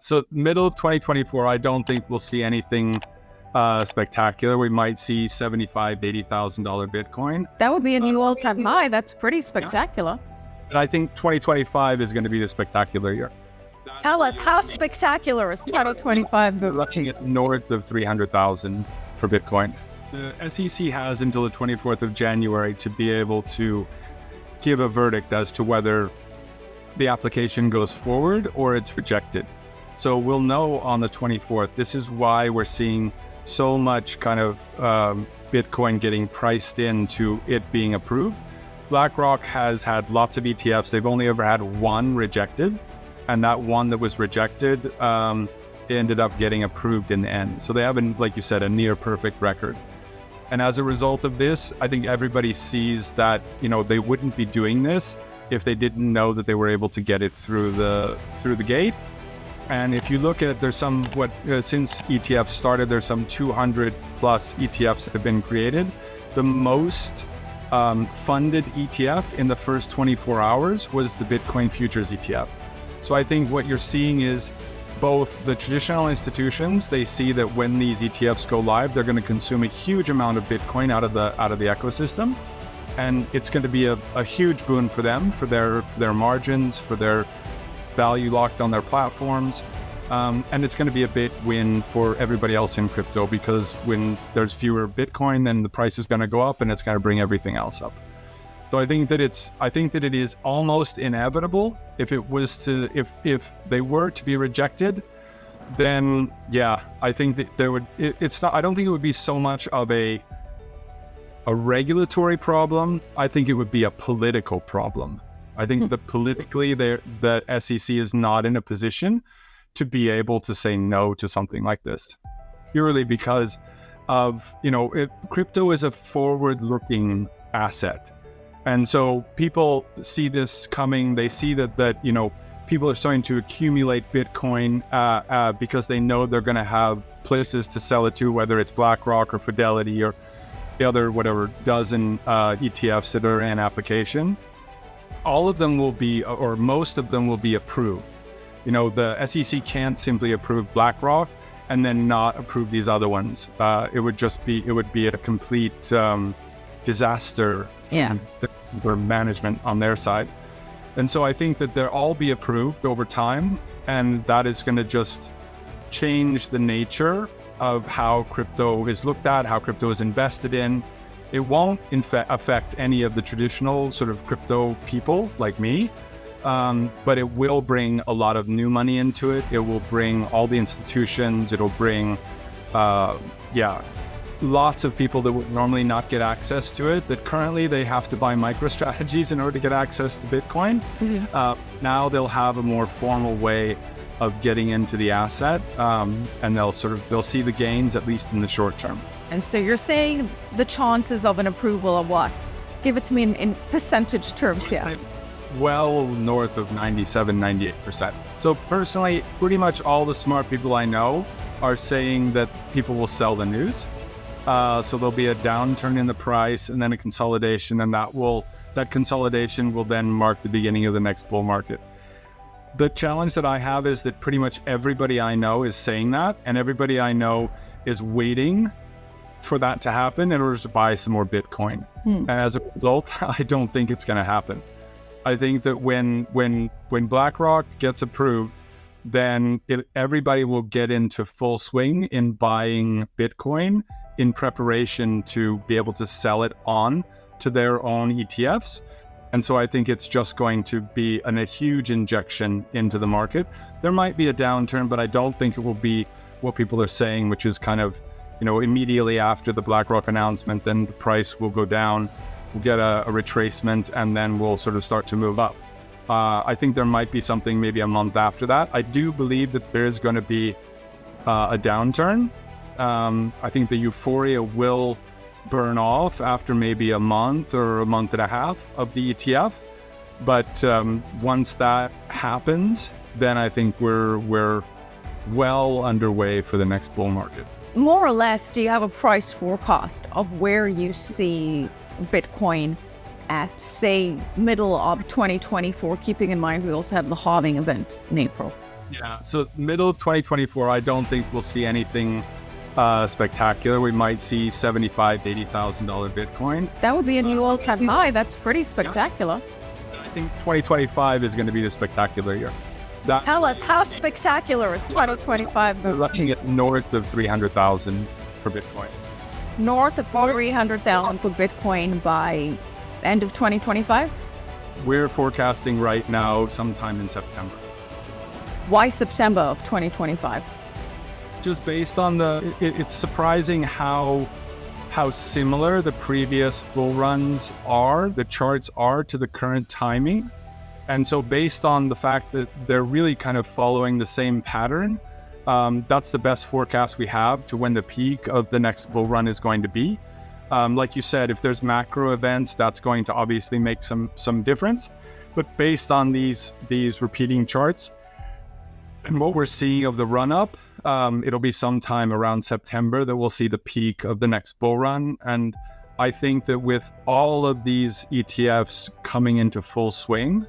So middle of 2024, I don't think we'll see anything spectacular. We might see $75,000, $80,000 Bitcoin. That would be a new all-time high. That's pretty spectacular. But I think 2025 is going to be the spectacular year. Tell us, how spectacular is 2025? We're looking at north of 300,000 for Bitcoin. The SEC has until the 24th of January to be able to give a verdict as to whether the application goes forward or it's rejected. So we'll know on the 24th. This is why we're seeing so much kind of Bitcoin getting priced into it being approved. BlackRock has had lots of ETFs. They've only ever had one rejected. And that one that was rejected ended up getting approved in the end. So they have, like you said, a near perfect record. And as a result of this, I think everybody sees that, they wouldn't be doing this if they didn't know that they were able to get it through the gate. And if you look at, there's some, since ETFs started, there's some 200 plus ETFs that have been created. The most funded ETF in the first 24 hours was the Bitcoin futures ETF. So I think what you're seeing is both the traditional institutions, they see that when these ETFs go live, they're going to consume a huge amount of Bitcoin out of the ecosystem. And it's going to be a huge boon for them, for their margins, for their value locked on their platforms. And it's going to be a big win for everybody else in crypto, because when there's fewer Bitcoin, then the price is going to go up and it's going to bring everything else up. So I think that it is almost inevitable if they were to be rejected, then yeah, I think that I don't think it would be so much of a regulatory problem. I think it would be a political problem. I think that politically the SEC is not in a position to be able to say no to something like this, purely because of, crypto is a forward-looking asset. And so people see this coming. They see that people are starting to accumulate Bitcoin because they know they're going to have places to sell it to, whether it's BlackRock or Fidelity or the other dozen ETFs that are in application. All of them will be, or most of them will be approved. The SEC can't simply approve BlackRock and then not approve these other ones. It would be a complete disaster. Yeah. For management on their side. And so I think that they'll all be approved over time, and that is going to just change the nature of how crypto is looked at, how crypto is invested in. It won't affect any of the traditional sort of crypto people like me, but it will bring a lot of new money into it. It will bring all the institutions. It'll bring, lots of people that would normally not get access to it, that currently they have to buy MicroStrategies in order to get access to Bitcoin. Yeah. Now they'll have a more formal way of getting into the asset, and they'll see the gains, at least in the short term. And so you're saying the chances of an approval are what? Give it to me in percentage terms here. Well, north of 97, 98%. So personally, pretty much all the smart people I know are saying that people will sell the news. So there'll be a downturn in the price and then a consolidation, and that consolidation will then mark the beginning of the next bull market. The challenge that I have is that pretty much everybody I know is saying that, and everybody I know is waiting for that to happen in order to buy some more Bitcoin. And as a result, I don't think it's going to happen. I think that when BlackRock gets approved, then everybody will get into full swing in buying Bitcoin in preparation to be able to sell it on to their own ETFs. And so I think it's just going to be a huge injection into the market. There might be a downturn, but I don't think it will be what people are saying, which is kind of, immediately after the BlackRock announcement, then the price will go down, we'll get a retracement, and then we'll sort of start to move up. I think there might be something maybe a month after that. I do believe that there is going to be a downturn. I think the euphoria will burn off after maybe a month or a month and a half of the ETF. But once that happens, then I think we're well underway for the next bull market. More or less, do you have a price forecast of where you see Bitcoin at, say, middle of 2024, keeping in mind we also have the halving event in April? Yeah. So middle of 2024, I don't think we'll see anything spectacular. We might see $75,000-$80,000 Bitcoin. That would be a new all-time high. That's pretty spectacular. I think 2025 is going to be the spectacular year. Tell us, how spectacular is 2025? We're looking at north of 300,000 for Bitcoin. North of 300,000 for Bitcoin by end of 2025? We're forecasting right now sometime in September. Why September of 2025? Just based on it's surprising how similar the previous bull runs are, the charts are, to the current timing. And so based on the fact that they're really kind of following the same pattern, that's the best forecast we have to when the peak of the next bull run is going to be. Like you said, if there's macro events, that's going to obviously make some difference. But based on these repeating charts and what we're seeing of the run up, it'll be sometime around September that we'll see the peak of the next bull run. And I think that with all of these ETFs coming into full swing,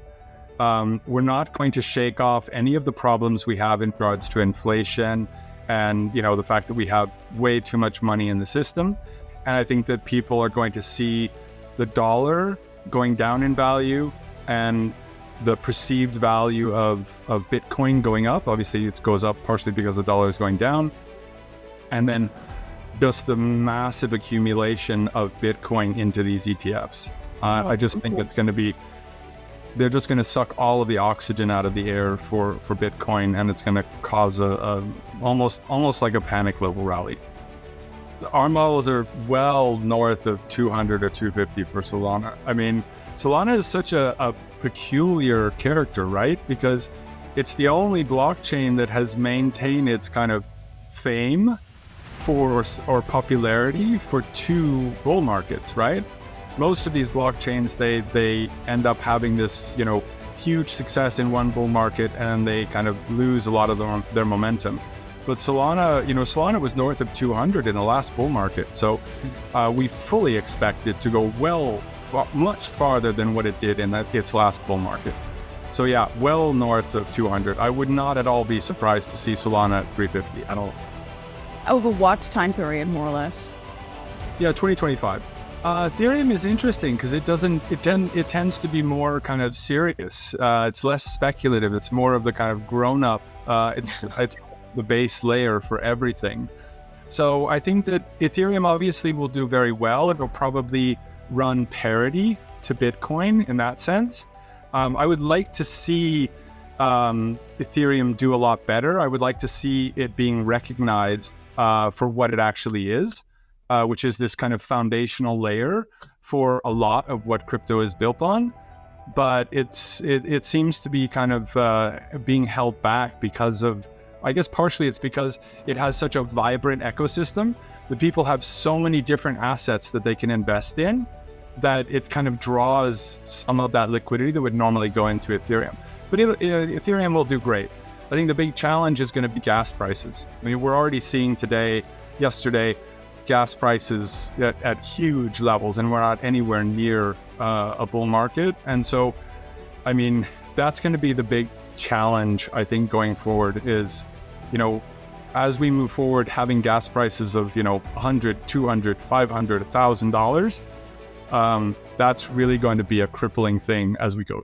we're not going to shake off any of the problems we have in regards to inflation and, the fact that we have way too much money in the system. And I think that people are going to see the dollar going down in value and the perceived value of Bitcoin going up. Obviously, it goes up partially because the dollar is going down. And then just the massive accumulation of Bitcoin into these ETFs. I just think it's going to be, they're just going to suck all of the oxygen out of the air for Bitcoin, and it's going to cause a almost like a panic level rally. Our models are well north of 200 or 250 for Solana. I mean, Solana is such a peculiar character, right? Because it's the only blockchain that has maintained its kind of fame or popularity for two bull markets, right? Most of these blockchains, they end up having this, huge success in one bull market, and they kind of lose a lot of their momentum. But Solana, Solana was north of 200 in the last bull market. So we fully expect it to go much farther than what it did in its last bull market. So yeah, well north of 200. I would not at all be surprised to see Solana at 350 at all. Over what time period, more or less? Yeah, 2025. Ethereum is interesting because it tends to be more kind of serious. It's less speculative. It's more of the kind of grown up. It's the base layer for everything. So I think that Ethereum obviously will do very well. It'll probably run parity to Bitcoin in that sense. I would like to see Ethereum do a lot better. I would like to see it being recognized for what it actually is, which is this kind of foundational layer for a lot of what crypto is built on. But it seems to be kind of being held back because of, I guess partially it's because it has such a vibrant ecosystem that people have so many different assets that they can invest in that it kind of draws some of that liquidity that would normally go into Ethereum. But Ethereum will do great. I think the big challenge is going to be gas prices. I mean, we're already seeing yesterday, gas prices at huge levels, and we're not anywhere near a bull market. And so, I mean, that's going to be the big challenge, I think, going forward is, as we move forward, having gas prices of, $100, $200, $500, $1,000, that's really going to be a crippling thing as we go